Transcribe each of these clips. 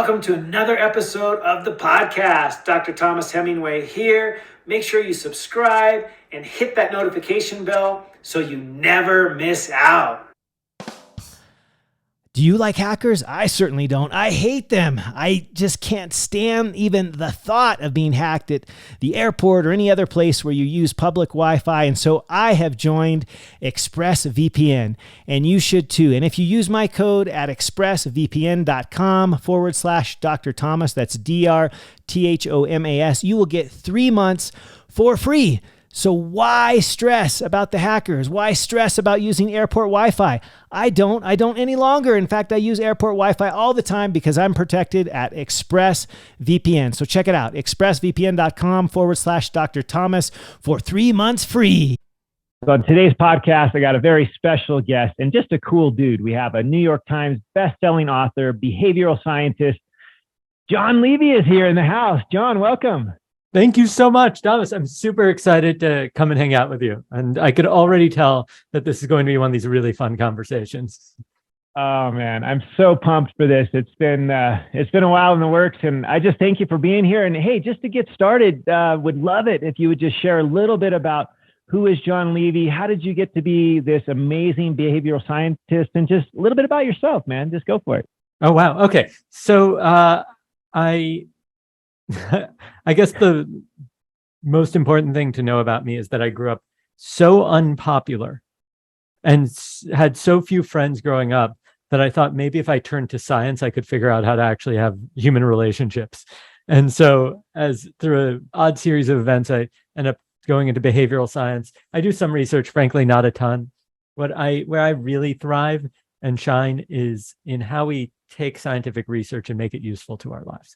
Welcome to another episode of the podcast. Dr. Thomas Hemingway here. Make sure you subscribe and hit that notification bell so you never miss out. Do you like hackers? I certainly don't. I hate them. I just can't stand even the thought of being hacked at the airport or any other place where you use public Wi-Fi. And so I have joined ExpressVPN, and you should too. And if you use my code at expressvpn.com/Dr. Thomas, that's DrThomas, you will get 3 months for free. So why stress about the hackers? Why stress about using airport Wi-Fi? I don't any longer. In fact, I use airport Wi-Fi all the time because I'm protected at ExpressVPN. So check it out, expressvpn.com/Dr. Thomas for 3 months free. So on today's podcast, I got a very special guest and just a cool dude. We have a New York Times best-selling author, behavioral scientist. Jon Levy is here in the house. Jon, welcome. Thank you so much, Thomas. I'm super excited to come and hang out with you. And I could already tell that this is going to be one of these really fun conversations. Oh man, I'm so pumped for this. It's been a while in the works, and I just thank you for being here. And hey, just to get started, would love it if you would just share a little bit about who is Jon Levy, how did you get to be this amazing behavioral scientist, and just a little bit about yourself, man. Just go for it. Oh, wow. Okay. So I guess the most important thing to know about me is that I grew up so unpopular and had so few friends growing up that I thought maybe if I turned to science, I could figure out how to actually have human relationships. And so as through an odd series of events, I ended up going into behavioral science. I do some research, frankly, not a ton. Where I really thrive and shine is in how we take scientific research and make it useful to our lives.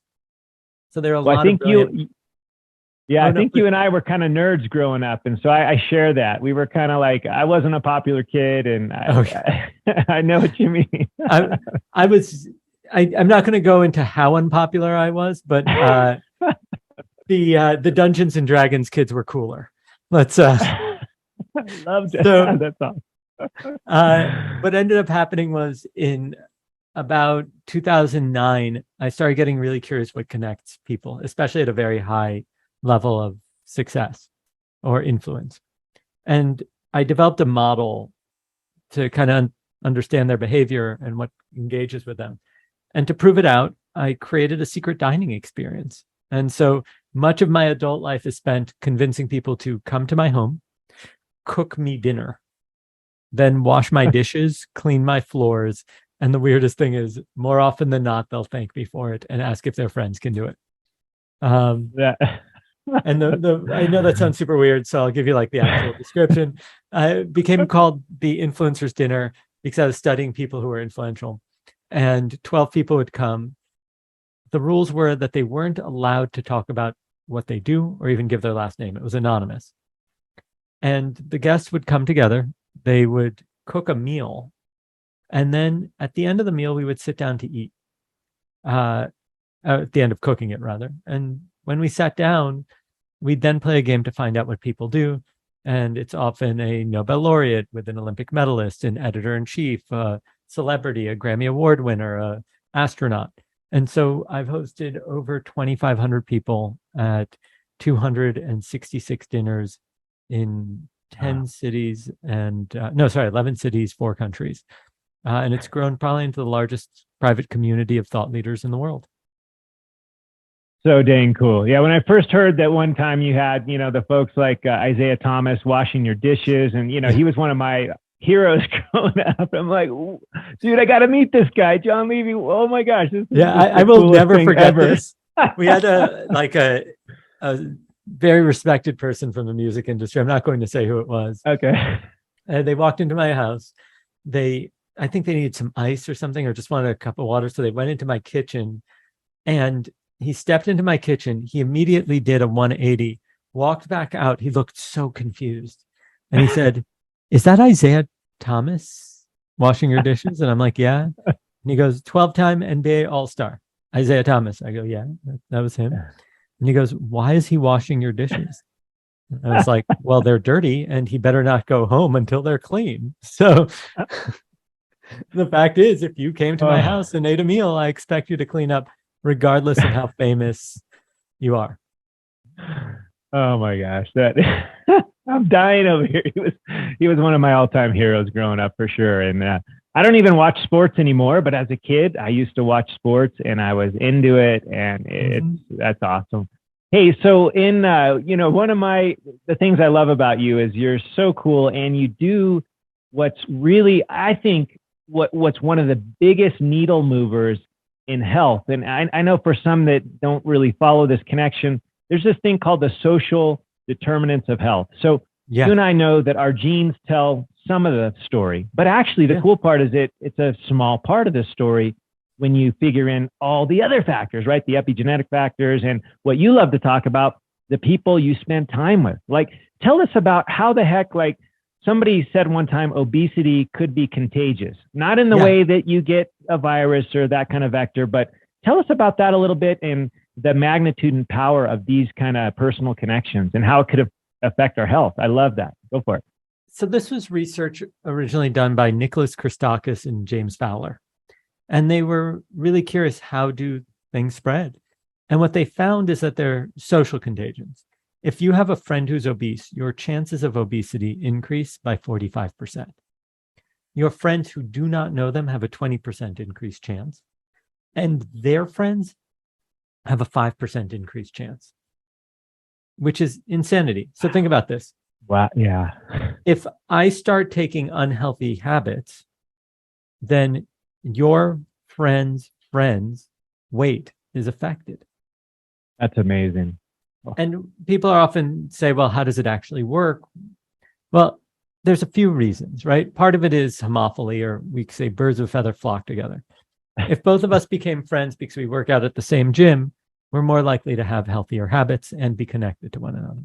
So there are a lot of brilliant... I think you and I were kind of nerds growing up. And so I share that. We were kind of like, I wasn't a popular kid, and I know what you mean. I'm not going to go into how unpopular I was, but the Dungeons and Dragons kids were cooler. Let's I loved it. So, that's awesome. What ended up happening was in about 2009, I started getting really curious what connects people, especially at a very high level of success or influence. And I developed a model to kind of understand their behavior and what engages with them. And to prove it out, I created a secret dining experience. And so much of my adult life is spent convincing people to come to my home, cook me dinner, then wash my dishes, clean my floors. And the weirdest thing is, more often than not, they'll thank me for it and ask if their friends can do it. And I know that sounds super weird, so I'll give you like the actual description. It became called the Influencer's Dinner because I was studying people who were influential. And 12 people would come. The rules were that they weren't allowed to talk about what they do or even give their last name. It was anonymous. And the guests would come together. They would cook a meal. And then at the end of the meal, we would sit down to eat, at the end of cooking it, rather. And when we sat down, we'd then play a game to find out what people do. And it's often a Nobel laureate with an Olympic medalist, an editor-in-chief, a celebrity, a Grammy Award winner, a astronaut. And so I've hosted over 2,500 people at 266 dinners in 11 cities, 4 countries. And it's grown probably into the largest private community of thought leaders in the world. So dang cool. Yeah, when I first heard that one time you had, the folks like Isaiah Thomas washing your dishes, and, he was one of my heroes growing up. I'm like, dude, I got to meet this guy, Jon Levy. Oh my gosh. I will never forget this. We had a very respected person from the music industry. I'm not going to say who it was. Okay. They walked into my house. I think they needed some ice or something, or just wanted a cup of water. So they went into my kitchen, and he stepped into my kitchen. He immediately did a 180, walked back out. He looked so confused. And he said, "Is that Isaiah Thomas washing your dishes?" And I'm like, "Yeah." And he goes, "12-time NBA All-Star, Isaiah Thomas." I go, "Yeah, that was him." And he goes, "Why is he washing your dishes?" And I was like, "Well, they're dirty and he better not go home until they're clean." So the fact is, if you came to my house and ate a meal, I expect you to clean up regardless of how famous you are. Oh my gosh, that I'm dying over here. He was one of my all-time heroes growing up for sure. And I don't even watch sports anymore, but as a kid, I used to watch sports and I was into it, and that's awesome. Hey, so in one of the things I love about you is you're so cool, and you do what's really, I think, what's one of the biggest needle movers in health. And I know for some that don't really follow this connection, there's this thing called the social determinants of health. So you and I know that our genes tell some of the story, but actually the cool part is it's a small part of the story when you figure in all the other factors, right? The epigenetic factors, and what you love to talk about, the people you spend time with. Like, tell us about how the heck, like somebody said one time, obesity could be contagious, not in the way that you get a virus or that kind of vector, but tell us about that a little bit, and the magnitude and power of these kind of personal connections and how it could affect our health. I love that. Go for it. So this was research originally done by Nicholas Christakis and James Fowler. And they were really curious, how do things spread? And what they found is that they're social contagions. If you have a friend who's obese, your chances of obesity increase by 45%. Your friends who do not know them have a 20% increased chance. And their friends have a 5% increased chance, which is insanity. So think about this. Wow. Yeah. If I start taking unhealthy habits, then your friend's weight is affected. That's amazing. And people are often say, well, how does it actually work? Well, there's a few reasons, right? Part of it is homophily, or we could say birds of a feather flock together. If both of us became friends because we work out at the same gym, we're more likely to have healthier habits and be connected to one another.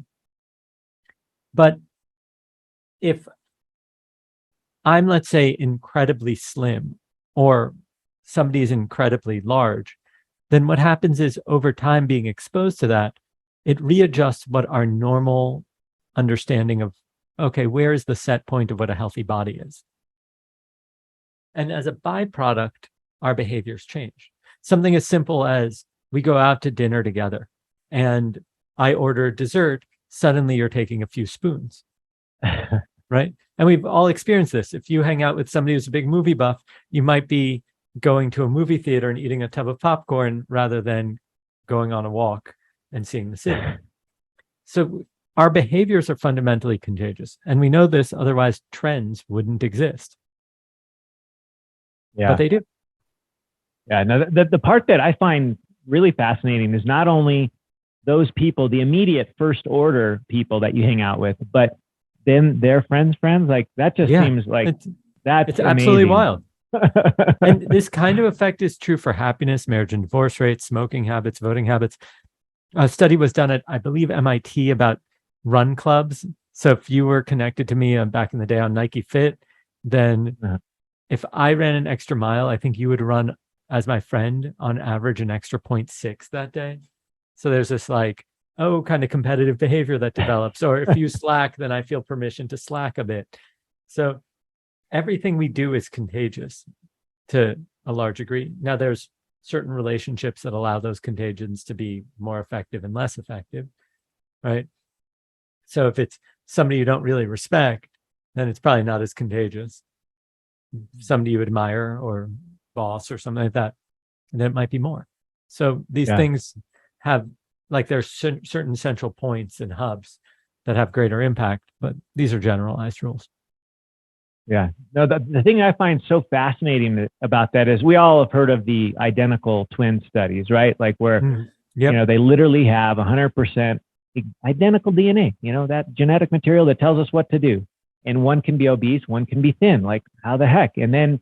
But if I'm, let's say, incredibly slim, or somebody is incredibly large, then what happens is, over time being exposed to that, it readjusts what our normal understanding of, okay, where is the set point of what a healthy body is? And as a byproduct, our behaviors change. Something as simple as we go out to dinner together and I order dessert, suddenly you're taking a few spoons, right? And we've all experienced this. If you hang out with somebody who's a big movie buff, you might be going to a movie theater and eating a tub of popcorn rather than going on a walk and seeing the city. So our behaviors are fundamentally contagious. And we know this, otherwise trends wouldn't exist. Yeah. But they do. Yeah. Now, the part that I find really fascinating is not only those people, the immediate first order people that you hang out with, but then their friends, like that just seems like it's absolutely wild. And this kind of effect is true for happiness, marriage and divorce rates, smoking habits, voting habits. A study was done at, I believe, MIT about run clubs. So if you were connected to me back in the day on Nike Fit, then if I ran an extra mile, I think you would run, as my friend, on average an extra 0.6 that day. So there's this kind of competitive behavior that develops. Or if you slack, then I feel permission to slack a bit. So everything we do is contagious to a large degree. Now, there's certain relationships that allow those contagions to be more effective and less effective, right? So if it's somebody you don't really respect, then it's probably not as contagious. Somebody you admire, or boss or something like that, and then it might be more. So these things have, there's certain central points and hubs that have greater impact, but these are generalized rules. Yeah. No, the thing I find so fascinating about that is we all have heard of the identical twin studies, right? Like where, they literally have 100% identical DNA, that genetic material that tells us what to do. And one can be obese, one can be thin. Like, how the heck? And then,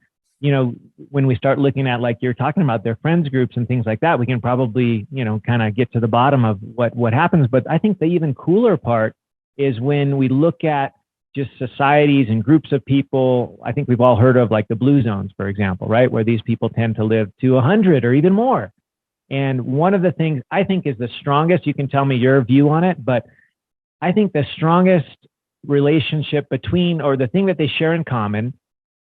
when we start looking at, like you're talking about, their friends groups and things like that, we can probably, kind of get to the bottom of what happens. But I think the even cooler part is when we look at just societies and groups of people. I think we've all heard of like the blue zones, for example, right? Where these people tend to live to 100 or even more. And one of the things I think is the strongest, you can tell me your view on it, but I think the strongest relationship between, or the thing that they share in common,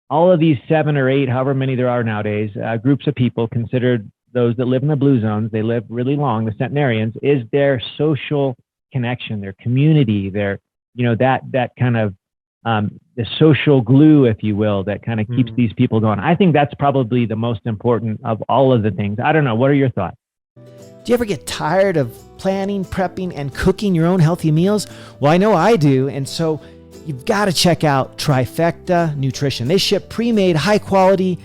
all of these 7 or 8, however many there are nowadays, groups of people considered those that live in the blue zones, they live really long, the centenarians, is their social connection, their community, their, that kind of the social glue, if you will, that kind of keeps these people going. I think that's probably the most important of all of the things. I don't know. What are your thoughts? Do you ever get tired of planning, prepping, and cooking your own healthy meals? Well, I know I do. And so you've got to check out Trifecta Nutrition. They ship pre-made, high quality,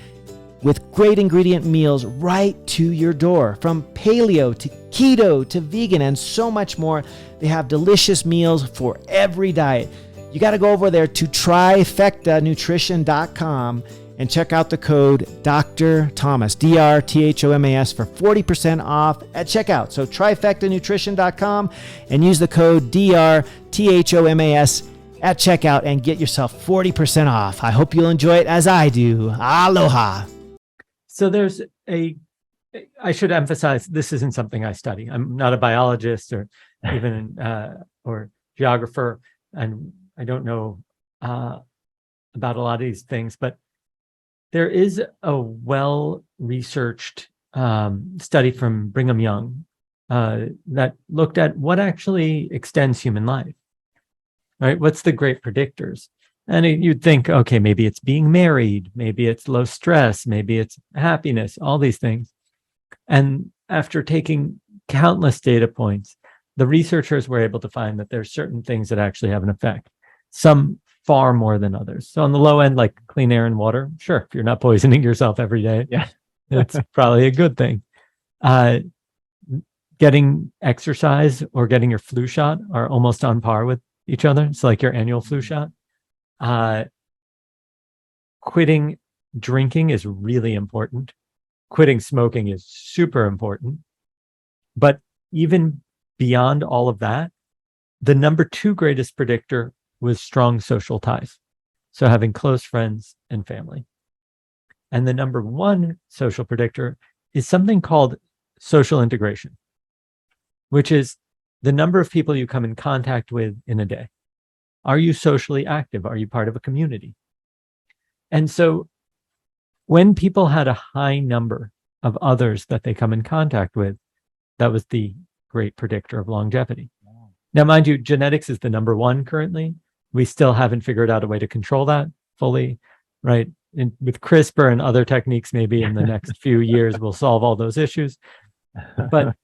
with great ingredient meals right to your door. From paleo to keto to vegan and so much more. They have delicious meals for every diet. You got to go over there to trifectanutrition.com and check out the code Dr. Thomas, DrThomas, for 40% off at checkout. So trifectanutrition.com and use the code DrThomas at checkout and get yourself 40% off. I hope you'll enjoy it as I do. Aloha. So I should emphasize, this isn't something I study. I'm not a biologist or even or geographer, and I don't know about a lot of these things, but there is a well-researched study from Brigham Young that looked at what actually extends human life, right? What's the great predictors? And you'd think, okay, maybe it's being married, maybe it's low stress, maybe it's happiness, all these things. And after taking countless data points, the researchers were able to find that there's certain things that actually have an effect, some far more than others. So on the low end, like clean air and water, sure, if you're not poisoning yourself every day, yeah, it's probably a good thing. Getting exercise or getting your flu shot are almost on par with each other. It's like your annual flu shot. Quitting drinking is really important. Quitting smoking is super important. But even beyond all of that, the number 2 greatest predictor was strong social ties. So having close friends and family. And the number 1 social predictor is something called social integration, which is the number of people you come in contact with in a day. Are you socially active? Are you part of a community? And so when people had a high number of others that they come in contact with, that was the great predictor of longevity. Wow. Now, mind you, genetics is the number 1 currently. We still haven't figured out a way to control that fully, right? And with CRISPR and other techniques, maybe in the next few years, we'll solve all those issues. But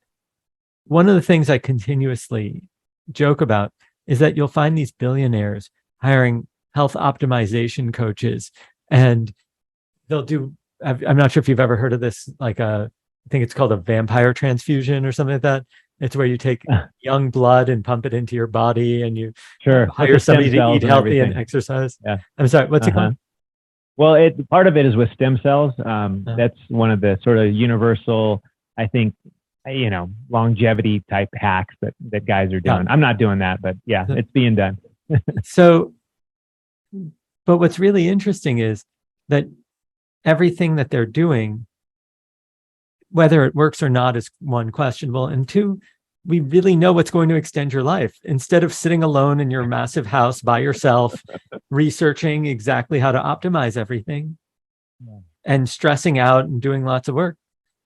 one of the things I continuously joke about is that you'll find these billionaires hiring health optimization coaches, and they'll do, I'm not sure if you've ever heard of this, like I think it's called a vampire transfusion or something like that. It's where you take young blood and pump it into your body, and you hire somebody to eat healthy and exercise. Yeah. I'm sorry, what's it called? Well, part of it is with stem cells. That's one of the sort of universal, I think, longevity type hacks that guys are doing. I'm not doing that, but yeah, it's being done. So, but what's really interesting is that everything that they're doing, whether it works or not, is 1, questionable, and 2, we really know what's going to extend your life. Instead of sitting alone in your massive house by yourself, researching exactly how to optimize everything and stressing out and doing lots of work,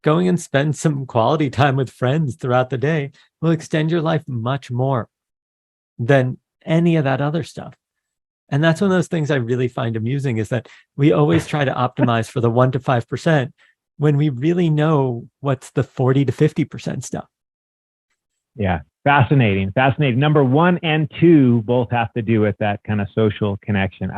going and spend some quality time with friends throughout the day will extend your life much more than any of that other stuff. And that's one of those things I really find amusing, is that we always try to optimize for the 1 to 5% when we really know what's the 40 to 50% stuff. Yeah. Fascinating. Number 1 and 2 both have to do with that kind of social connection.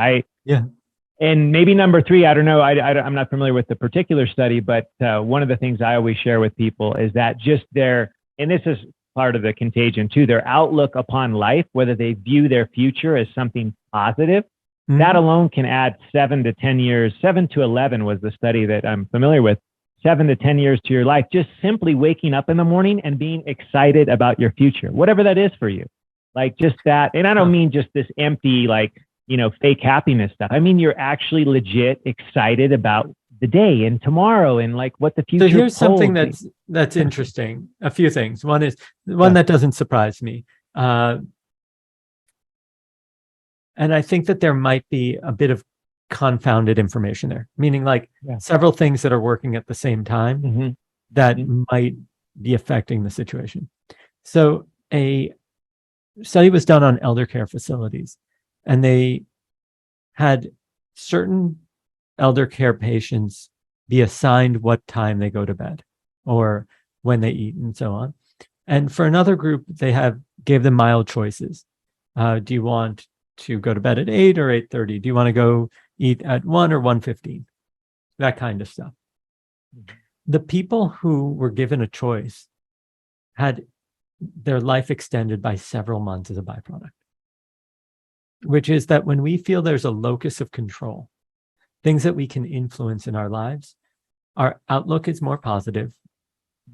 And maybe number 3, I don't know. I'm not familiar with the particular study, but one of the things I always share with people is that just and this is part of the contagion too, their outlook upon life, whether they view their future as something positive, that alone can add 7 to 10 years. 7 to 11 was the study that I'm familiar with. 7 to 10 years to your life, just simply waking up in the morning and being excited about your future, whatever that is for you. Like just that. And I don't mean just this empty, fake happiness stuff. I mean, you're actually legit excited about the day and tomorrow and like what the future So here's holds. something that's interesting. A few things. One is one that doesn't surprise me. And I think that there might be a bit of confounded information there, meaning several things that are working at the same time. that might be affecting the situation. So a study was done on elder care facilities, and they had certain elder care patients be assigned what time they go to bed or when they eat and so on. And for another group, they gave them mild choices. Do you want to go to bed at 8 or 8:30? Do you want to go eat at 1 or 1:15? That kind of stuff. The people who were given a choice had their life extended by several months as a byproduct, which is that when we feel there's a locus of control, things that we can influence in our lives, our outlook is more positive,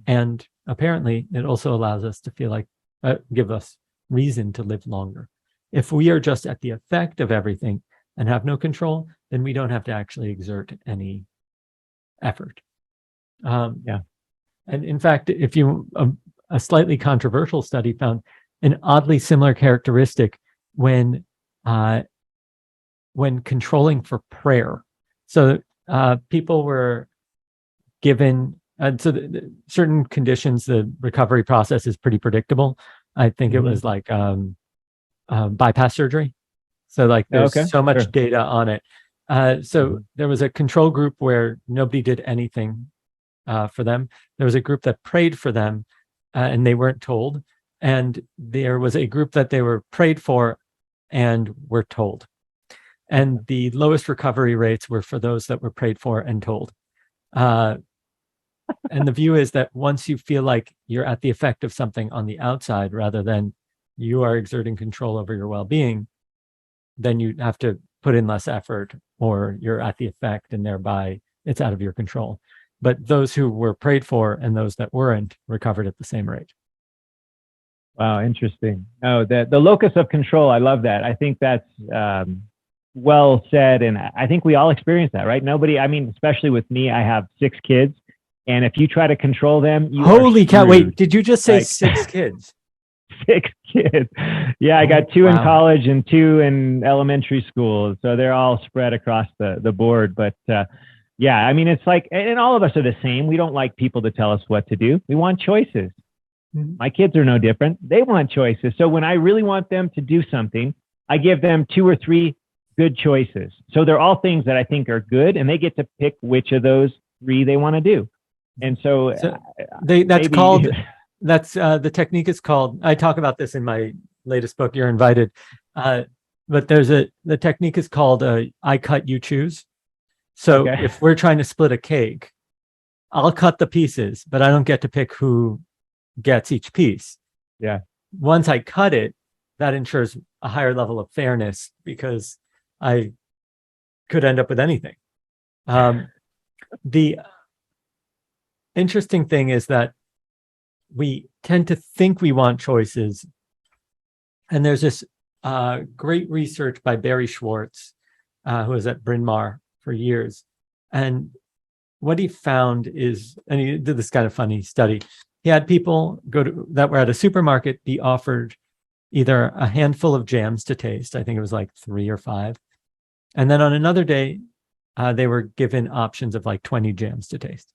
and apparently it also allows us to feel like, give us reason to live longer. If we are just at the effect of everything and have no control, then we don't have to actually exert any effort. And in fact, if you a slightly controversial study found an oddly similar characteristic when controlling for prayer. So people were given, certain conditions, the recovery process is pretty predictable. I think it was like bypass surgery. So like there's so much data on it. So there was a control group where nobody did anything for them. There was a group that prayed for them and they weren't told. And there was a group that they were prayed for and were told. And the lowest recovery rates were for those that were prayed for and told. And the view is that once you feel like you're at the effect of something on the outside rather than you are exerting control over your well-being, then you have to put in less effort or you're at the effect and thereby it's out of your control. But those who were prayed for and those that weren't recovered at the same rate. Wow, interesting. Oh, the locus of control, I love that. I think that's well said. And I think we all experience that, right? Nobody, I mean, especially with me, I have 6 kids. And if you try to control them, holy cow! Wait, did you just say 6 kids? 6 kids. Yeah, I got 2 in college and 2 in elementary school. So they're all spread across the board. But yeah, I mean, it's like, and all of us are the same. We don't like people to tell us what to do. We want choices. My kids are no different. They want choices. So when I really want them to do something, I give them 2 or 3 good choices. So they're all things that I think are good, and they get to pick which of those 3 they want to do. And so, the technique is called, I talk about this in my latest book, You're Invited. But the technique is called I cut, you choose. So if we're trying to split a cake, I'll cut the pieces, but I don't get to pick who gets each piece. Yeah. Once I cut it, that ensures a higher level of fairness because I could end up with anything. The interesting thing is that we tend to think we want choices. And there's this great research by Barry Schwartz, who was at Bryn Mawr for years. And what he found is, and he did this kind of funny study, he had people that were at a supermarket be offered either a handful of jams to taste. I think it was like 3 or 5. And then on another day, they were given options of like 20 jams to taste.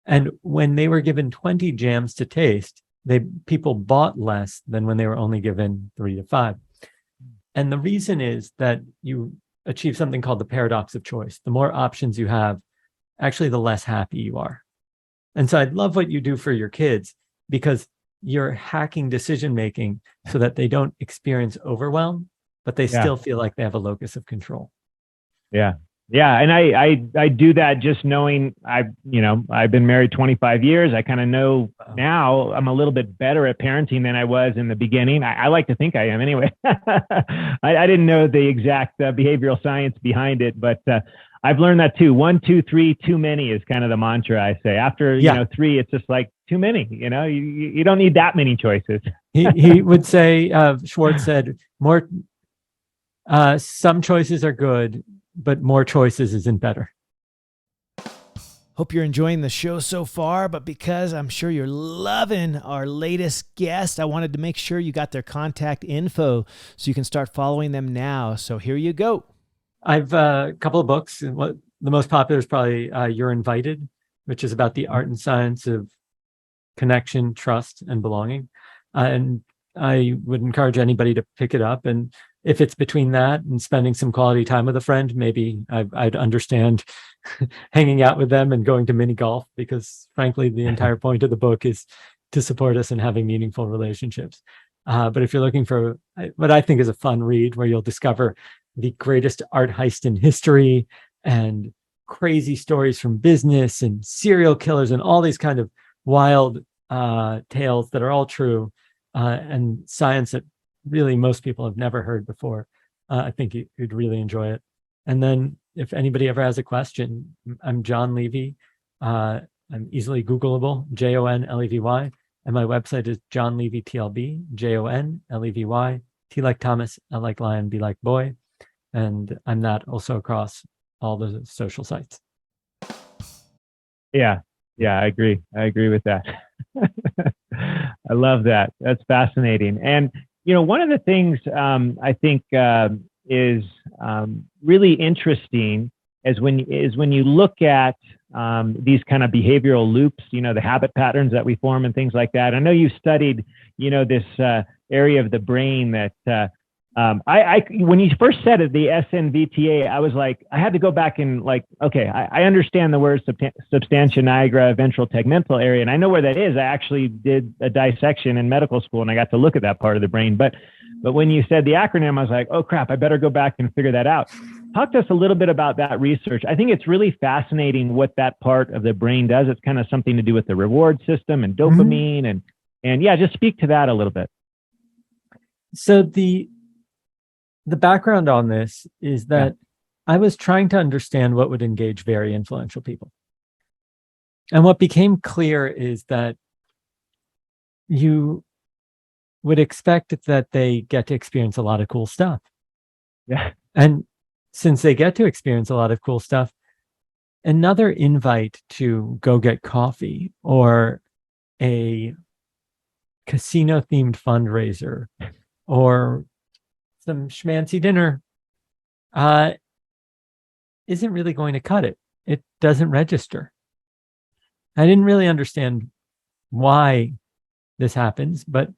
And when they were given 20 jams to taste, people bought less than when they were only given 3 to 5. And the reason is that you achieve something called the paradox of choice. The more options you have, actually, the less happy you are. And so I love what you do for your kids because you're hacking decision-making so that they don't experience overwhelm, but they still feel like they have a locus of control. Yeah. Yeah. And I do that just knowing I've been married 25 years. I kind of know now I'm a little bit better at parenting than I was in the beginning. I like to think I am anyway. I didn't know the exact behavioral science behind it, but I've learned that too. 1, 2, 3, too many is kind of the mantra I say. After, 3, it's just like too many, you don't need that many choices. He would say, Schwartz said, some choices are good, but more choices isn't better. Hope you're enjoying the show so far, but because I'm sure you're loving our latest guest, I wanted to make sure you got their contact info so you can start following them now. So here you go. I've a couple of books. The most popular is probably You're Invited. which is about the art and science of connection, trust, and belonging. And I would encourage anybody to pick it up. And if it's between that and spending some quality time with a friend, maybe I'd understand hanging out with them and going to mini golf, because frankly, the entire point of the book is to support us in having meaningful relationships. But if you're looking for what I think is a fun read, where you'll discover the greatest art heist in history and crazy stories from business and serial killers and all these kind of wild tales that are all true, and science that really most people have never heard before, I think you'd really enjoy it. And then if anybody ever has a question, I'm Jon Levy. I'm easily Googleable, Jonlevy. And my website is Jon Levy TLB, Jonlevy, T like Thomas, L like lion, B like boy. And I'm that also across all the social sites. Yeah, I agree. I agree with that. I love that. That's fascinating. And, one of the things I think is really interesting is when you look at these kind of behavioral loops, the habit patterns that we form and things like that. I know you studied, this area of the brain that when you first said it, the SNVTA, I was like, I had to go back and okay, I understand the word substantia nigra ventral tegmental area, and I know where that is. I actually did a dissection in medical school, and I got to look at that part of the brain. But when you said the acronym, I was like, oh crap, I better go back and figure that out. Talk to us a little bit about that research. I think it's really fascinating what that part of the brain does. It's kind of something to do with the reward system and dopamine, and yeah, just speak to that a little bit. So the background on this is that I was trying to understand what would engage very influential people. And what became clear is that you would expect that they get to experience a lot of cool stuff. Yeah. And since they get to experience a lot of cool stuff, another invite to go get coffee or a casino-themed fundraiser or some schmancy dinner isn't really going to cut it. It doesn't register. I didn't really understand why this happens, but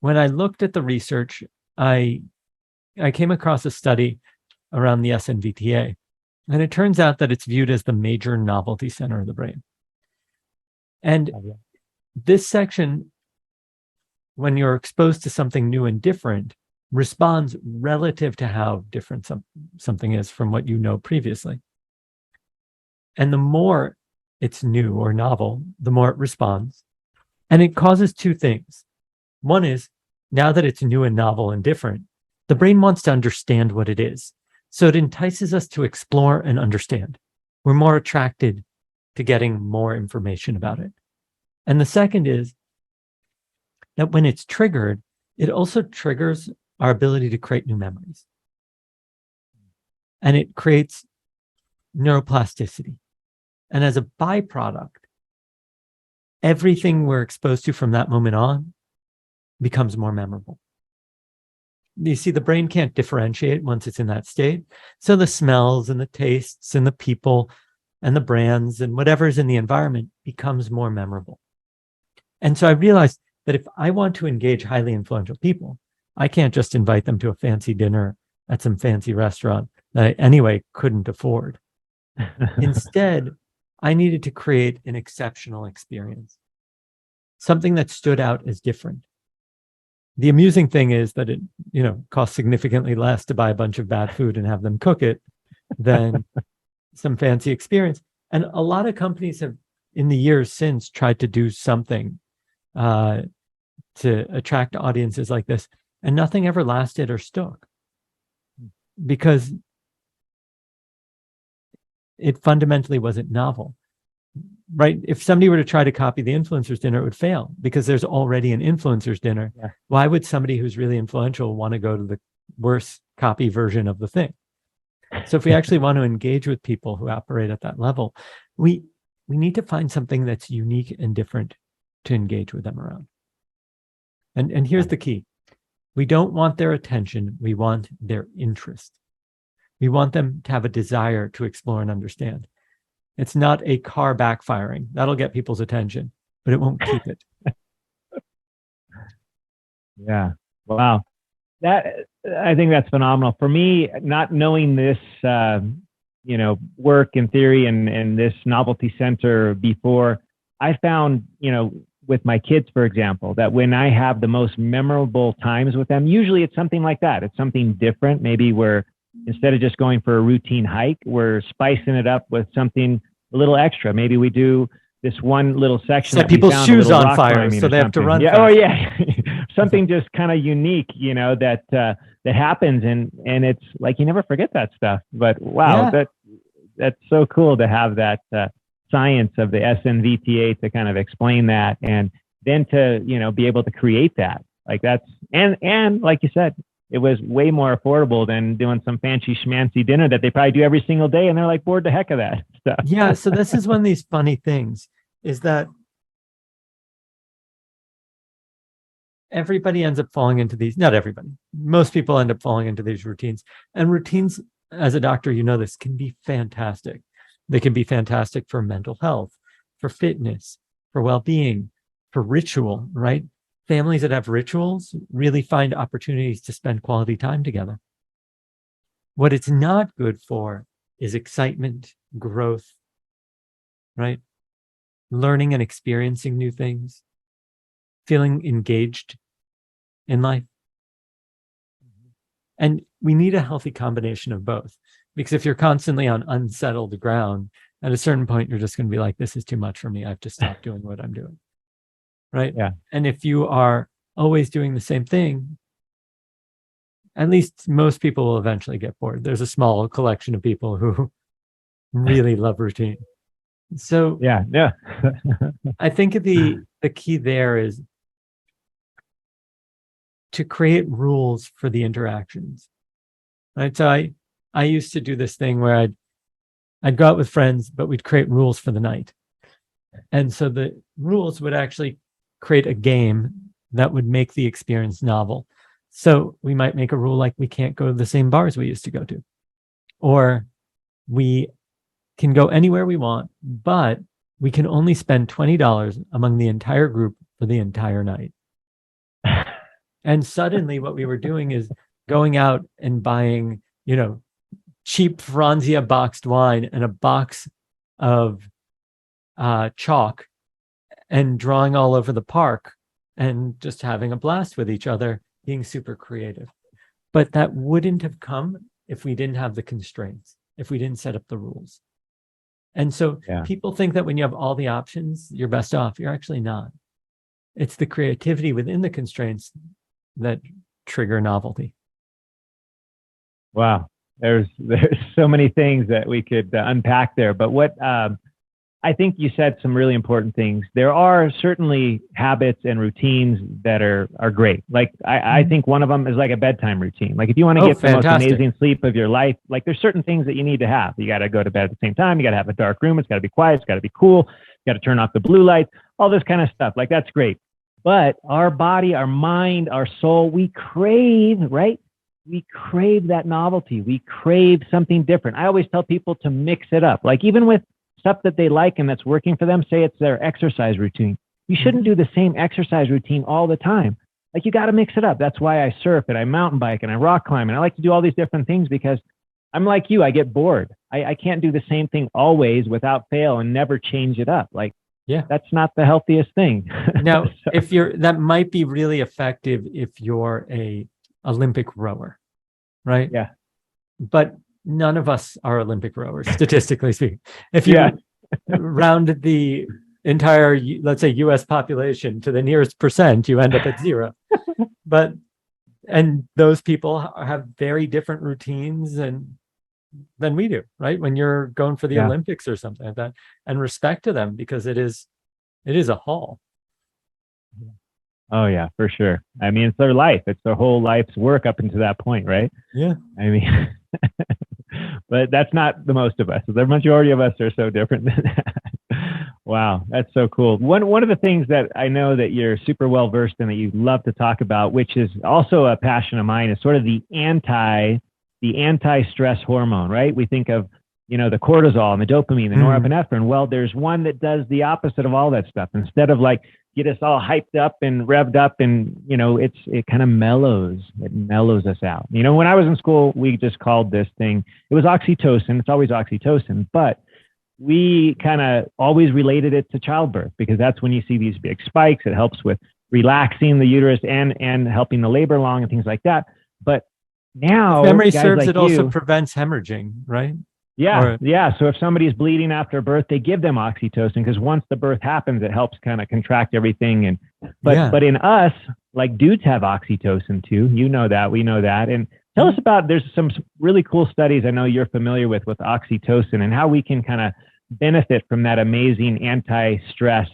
when I looked at the research, I came across a study around the SNVTA, and it turns out that it's viewed as the major novelty center of the brain. And this section, when you're exposed to something new and different, responds relative to how different something is from what you know previously. And the more it's new or novel, the more it responds. And it causes two things. One is, now that it's new and novel and different, the brain wants to understand what it is. So it entices us to explore and understand. We're more attracted to getting more information about it. And the second is that when it's triggered, it also triggers our ability to create new memories. And it creates neuroplasticity. And as a byproduct, everything we're exposed to from that moment on becomes more memorable. You see, the brain can't differentiate once it's in that state. So the smells and the tastes and the people and the brands and whatever's in the environment becomes more memorable. And so I realized that if I want to engage highly influential people, I can't just invite them to a fancy dinner at some fancy restaurant that I anyway couldn't afford. Instead, I needed to create an exceptional experience, something that stood out as different. The amusing thing is that it, costs significantly less to buy a bunch of bad food and have them cook it than some fancy experience. And a lot of companies have, in the years since, tried to do something to attract audiences like this, and nothing ever lasted or stuck because it fundamentally wasn't novel. Right? If somebody were to try to copy the influencer's dinner, it would fail because there's already an influencer's dinner. Yeah. Why would somebody who's really influential want to go to the worst copy version of the thing? So if we actually want to engage with people who operate at that level, we need to find something that's unique and different to engage with them around. And here's the key. We don't want their attention. We want their interest. We want them to have a desire to explore and understand. It's not a car backfiring. That'll get people's attention, but it won't keep it. Yeah. Wow. I think that's phenomenal. For me, not knowing this, work and theory and this novelty center before, I found, with my kids, for example, that when I have the most memorable times with them, usually it's something like that. It's something different. Maybe we're, instead of just going for a routine hike, we're spicing it up with something a little extra. Maybe we do this one little section. Set people's shoes on fire so they have to run. Yeah. Oh yeah. Something just kind of unique, that happens. And it's like, you never forget that stuff, but wow, that's so cool to have that, science of the SNVTA to kind of explain that. And then to, be able to create that, like that's, and like you said, it was way more affordable than doing some fancy schmancy dinner that they probably do every single day. And they're like bored the heck of that stuff. Yeah. So this is one of these funny things is that everybody ends up falling into these, not everybody, most people end up falling into these routines. And routines, as a doctor, this can be fantastic. They can be fantastic for mental health, for fitness, for well-being, for ritual, right? Families that have rituals really find opportunities to spend quality time together. What it's not good for is excitement, growth, right? Learning and experiencing new things, feeling engaged in life. And we need a healthy combination of both, because if you're constantly on unsettled ground, at a certain point, you're just going to be like, this is too much for me. I have to stop doing what I'm doing. Right? Yeah. And if you are always doing the same thing, at least most people will eventually get bored. There's a small collection of people who really love routine. So yeah. I think the key there is to create rules for the interactions. Right. So I used to do this thing where I'd go out with friends, but we'd create rules for the night. And so the rules would actually create a game that would make the experience novel. So we might make a rule like we can't go to the same bars we used to go to, or we can go anywhere we want, but we can only spend $20 among the entire group for the entire night. And suddenly what we were doing is going out and buying, cheap Franzia boxed wine and a box of chalk and drawing all over the park and just having a blast with each other, being super creative. But that wouldn't have come if we didn't have the constraints, if we didn't set up the rules. And so people think that when you have all the options, you're best off. You're actually not. It's the creativity within the constraints that trigger novelty. Wow. There's so many things that we could unpack there. But what I think you said some really important things. There are certainly habits and routines that are great. Like I think one of them is like a bedtime routine. Like if you want to get the most amazing sleep of your life, like there's certain things that you need to have. You got to go to bed at the same time. You got to have a dark room. It's got to be quiet. It's got to be cool. You got to turn off the blue lights, all this kind of stuff. Like that's great. But our body, our mind, our soul, we crave, right? We crave that novelty. We crave something different. I always tell people to mix it up. Like even with stuff that they like and that's working for them, say it's their exercise routine. You shouldn't do the same exercise routine all the time. Like you got to mix it up. That's why I surf and I mountain bike and I rock climb and I like to do all these different things because I'm like you, I get bored. I can't do the same thing always without fail and never change it up. Like, that's not the healthiest thing. Now, that might be really effective if you're a Olympic rower, right? Yeah. But none of us are Olympic rowers, statistically speaking. If you round the entire, let's say, U.S. population to the nearest percent, you end up at zero. And those people have very different routines than we do, right? When you're going for the Olympics or something like that, and respect to them because it is a haul. Oh yeah, for sure. I mean, it's their life. It's their whole life's work up until that point, right? Yeah. I mean, but that's not the most of us. The majority of us are so different than that. Wow, that's so cool. One of the things that I know that you're super well versed in that you love to talk about, which is also a passion of mine, is sort of the anti-stress hormone, right? We think of, the cortisol and the dopamine, the norepinephrine. Well, there's one that does the opposite of all that stuff. Instead of like get us all hyped up and revved up, and it kind of mellows us out. When I was in school, we just called this thing, it was oxytocin. It's always oxytocin, but we kind of always related it to childbirth, because that's when you see these big spikes. It helps with relaxing the uterus and helping the labor along and things like that. But now, if memory guys serves, like it also prevents hemorrhaging, right? Yeah. So if somebody's bleeding after birth, they give them oxytocin, because once the birth happens, it helps kind of contract everything. But in us, like, dudes have oxytocin too. We know that. And tell us about, there's some really cool studies I know you're familiar with oxytocin, and how we can kind of benefit from that amazing anti-stress,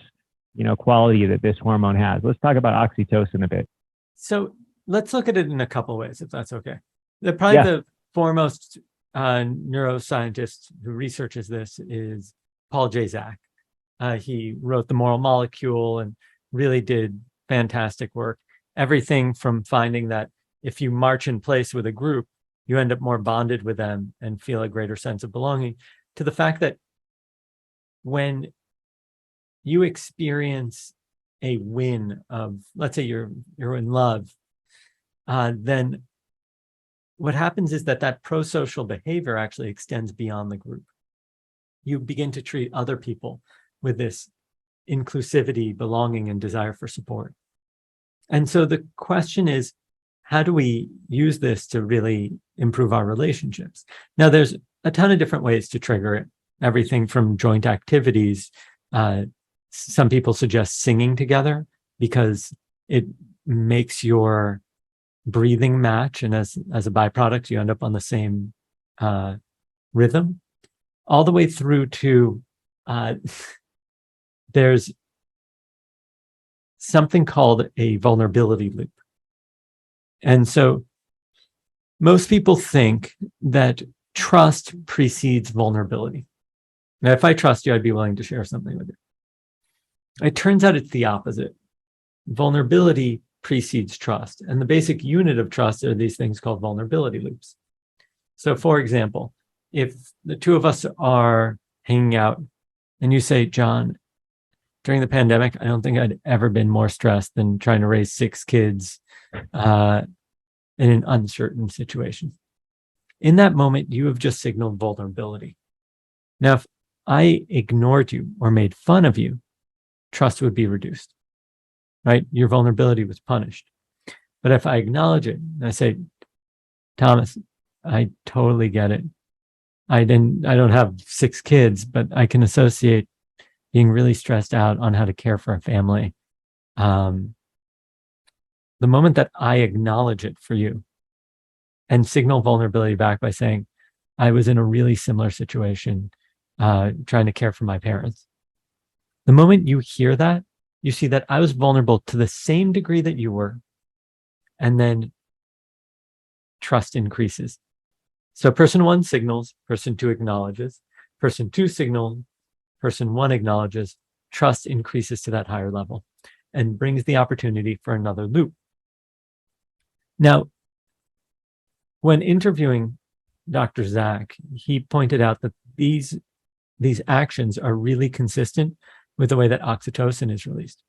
quality that this hormone has. Let's talk about oxytocin a bit. So let's look at it in a couple of ways, if that's okay. The foremost neuroscientist who researches this is Paul J. Zak. He wrote The Moral Molecule and really did fantastic work. Everything from finding that if you march in place with a group, you end up more bonded with them and feel a greater sense of belonging, to the fact that when you experience a win of, let's say you're in love, then what happens is that pro-social behavior actually extends beyond the group. You begin to treat other people with this inclusivity, belonging, and desire for support. And so the question is, how do we use this to really improve our relationships? Now, there's a ton of different ways to trigger it. Everything from joint activities. Some people suggest singing together, because it makes your breathing match, and as a byproduct, you end up on the same rhythm, all the way through to there's something called a vulnerability loop. And so most people think that trust precedes vulnerability. Now, if I trust you, I'd be willing to share something with you. It turns out it's the opposite. Vulnerability precedes trust. And the basic unit of trust are these things called vulnerability loops. So, for example, if the two of us are hanging out and you say, John, during the pandemic, I don't think I'd ever been more stressed than trying to raise 6 kids in an uncertain situation. In that moment, you have just signaled vulnerability. Now, if I ignored you or made fun of you, trust would be reduced, right? Your vulnerability was punished. But if I acknowledge it and I say, Thomas, I totally get it. I don't have 6 kids, but I can associate being really stressed out on how to care for a family. The moment that I acknowledge it for you and signal vulnerability back by saying, I was in a really similar situation, trying to care for my parents. The moment you hear that, you see that I was vulnerable to the same degree that you were, and then trust increases. So person 1 signals, person 2 acknowledges, person 2 signals, person 1 acknowledges, trust increases to that higher level and brings the opportunity for another loop. Now, when interviewing Dr. Zak, he pointed out that these actions are really consistent with the way that oxytocin is released.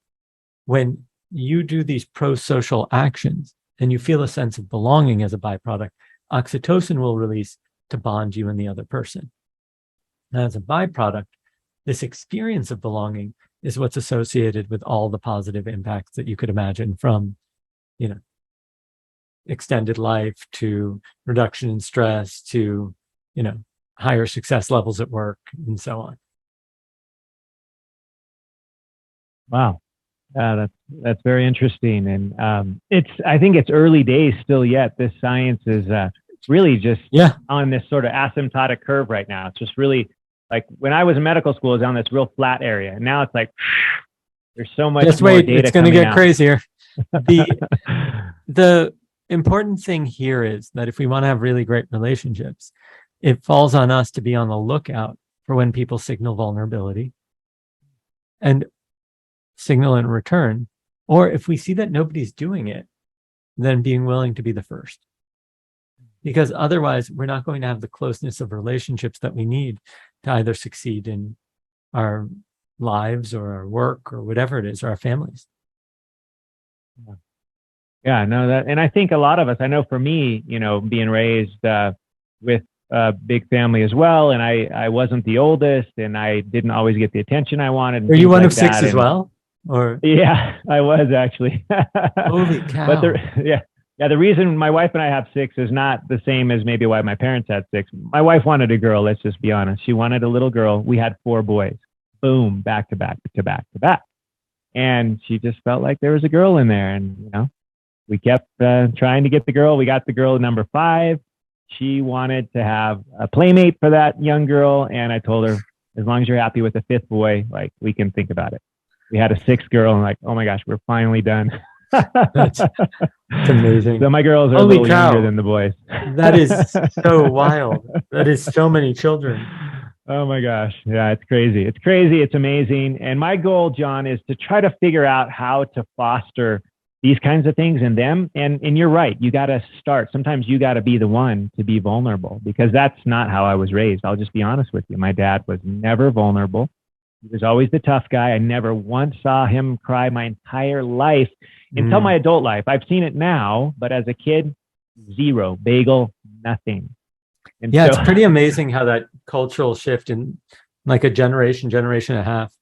When you do these pro-social actions and you feel a sense of belonging as a byproduct, oxytocin will release to bond you and the other person. Now, as a byproduct, this experience of belonging is what's associated with all the positive impacts that you could imagine, from, extended life to reduction in stress to, higher success levels at work and so on. Wow. That's very interesting. And I think it's early days still yet. This science is really just on this sort of asymptotic curve right now. It's just really like when I was in medical school, it was on this real flat area. And now it's like, there's so much just more wait, data. It's going to get crazier. The important thing here is that if we want to have really great relationships, it falls on us to be on the lookout for when people signal vulnerability and signal in return. Or if we see that nobody's doing it, then being willing to be the first. because otherwise we're not going to have the closeness of relationships that we need to either succeed in our lives or our work or whatever it is, or our families. Yeah, no, and I think a lot of us, I know for me, being raised with a big family as well, and I wasn't the oldest, and I didn't always get the attention I wanted. Were you one of six as well? Or yeah, I was actually. Holy cow! But the reason my wife and I have six is not the same as maybe why my parents had six. My wife wanted a girl. Let's just be honest. She wanted a little girl. We had 4 boys. Boom, back to back to back to back, and she just felt like there was a girl in there, and we kept trying to get the girl. We got the girl at number 5. She wanted to have a playmate for that young girl. And I told her, as long as you're happy with the 5th boy, like, we can think about it. We had a 6th girl, and like, oh my gosh, we're finally done. That's amazing. So my girls are a little younger than the boys. That is so wild. That is so many children. Oh my gosh. Yeah, it's crazy. It's crazy. It's amazing. And my goal, Jon, is to try to figure out how to foster these kinds of things in them. And you're right. You got to start. Sometimes you got to be the one to be vulnerable, because that's not how I was raised. I'll just be honest with you. My dad was never vulnerable. He was always the tough guy. I never once saw him cry my entire life until my adult life. I've seen it now, but as a kid, zero, bagel, nothing. And yeah, it's pretty amazing how that cultural shift in like a generation and a half,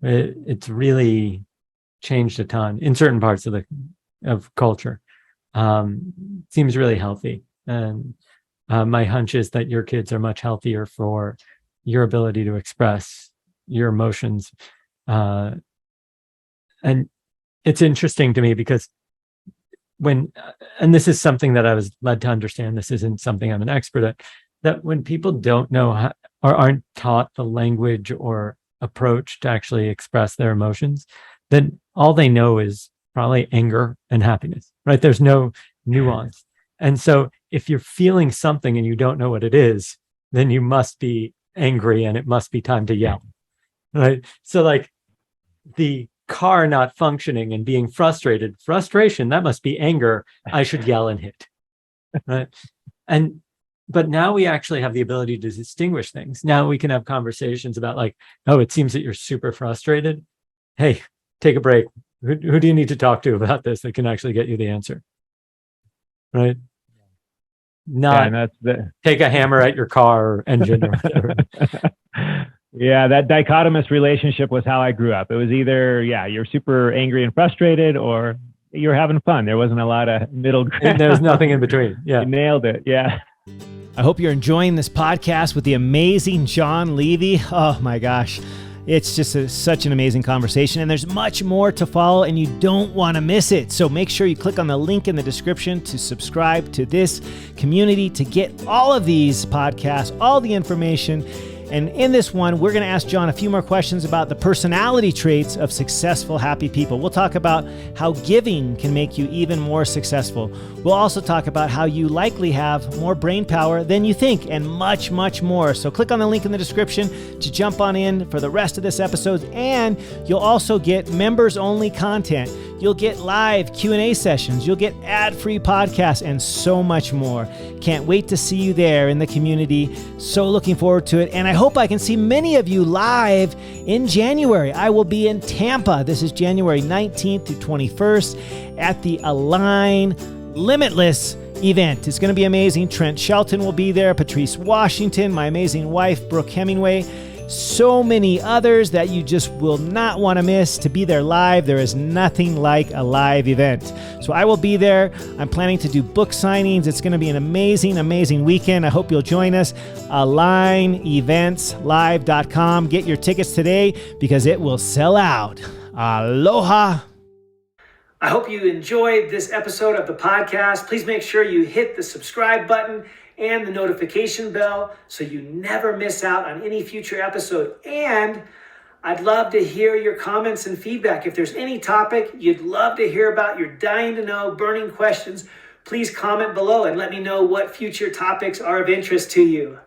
it's really changed a ton in certain parts of culture. Seems really healthy. And my hunch is that your kids are much healthier for your ability to express your emotions. And it's interesting to me because and this is something that I was led to understand, this isn't something I'm an expert at, that when people don't know how, or aren't taught the language or approach to actually express their emotions, then all they know is probably anger and happiness, right? There's no nuance. And so if you're feeling something and you don't know what it is, then you must be angry and it must be time to yell, right? So like the car not functioning and being frustration, that must be anger. I should yell and hit, right? But now we actually have the ability to distinguish things. Now we can have conversations about like, oh, it seems that you're super frustrated. Hey, take a break. Who do you need to talk to about this that can actually get you the answer? Right? Not take a hammer at your car or engine or whatever. Yeah, that dichotomous relationship was how I grew up. It was either, you're super angry and frustrated, or you're having fun. There wasn't a lot of middle ground. And there was nothing in between. Yeah. You nailed it. Yeah. I hope you're enjoying this podcast with the amazing Jon Levy. Oh my gosh. It's just such an amazing conversation, and there's much more to follow, and you don't want to miss it. So make sure you click on the link in the description to subscribe to this community to get all of these podcasts, all the information. And in this one, we're going to ask Jon a few more questions about the personality traits of successful, happy people. We'll talk about how giving can make you even more successful. We'll also talk about how you likely have more brain power than you think, and much, much more. So click on the link in the description to jump on in for the rest of this episode. And you'll also get members-only content. You'll get live Q&A sessions. You'll get ad-free podcasts and so much more. Can't wait to see you there in the community. So looking forward to it. And I hope I can see many of you live in January. I will be in Tampa. This is January 19th through 21st at the Align Limitless event. It's going to be amazing. Trent Shelton will be there. Patrice Washington, my amazing wife, Brooke Hemingway. So many others that you just will not want to miss. To be there live, there is nothing like a live event. So I will be there. I'm planning to do book signings. It's going to be an amazing, amazing weekend. I hope you'll join us. AlignEventsLive.com. Get your tickets today because it will sell out. Aloha. I hope you enjoyed this episode of the podcast. Please make sure you hit the subscribe button and the notification bell so you never miss out on any future episode. And I'd love to hear your comments and feedback. If there's any topic you'd love to hear about, you're dying to know, burning questions, please comment below and let me know what future topics are of interest to you.